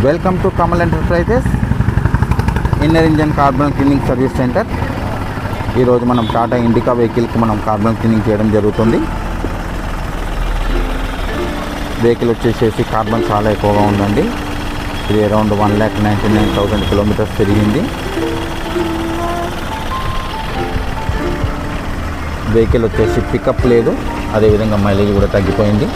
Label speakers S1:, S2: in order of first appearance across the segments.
S1: Welcome to Kamal enterprises inner engine carbon cleaning service centre. ఈరోజు మనం Tata indica వెహికల్కి మనం కార్బన్ క్లీనింగ్ చేయడం జరుగుతుంది. వెహికల్ వచ్చేసేసి కార్బన్ చాలా ఎక్కువగా ఉందండి. ఇది అరౌండ్ 1,99,000 కిలోమీటర్స్ తిరిగింది. వెహికల్ వచ్చేసి పికప్ లేదు, అదేవిధంగా మైలేజ్ కూడా తగ్గిపోయింది.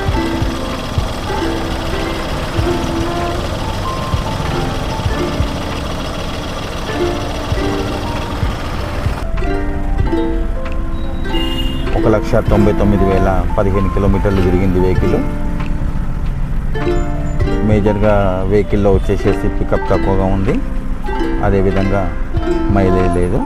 S1: ఒక 1,99,015 కిలోమీటర్లు తిరిగింది వెహికల్. మేజర్గా వెహికల్లో వచ్చేసేసి పికప్ తక్కువగా ఉంది, అదేవిధంగా మైలేజ్ లేదు.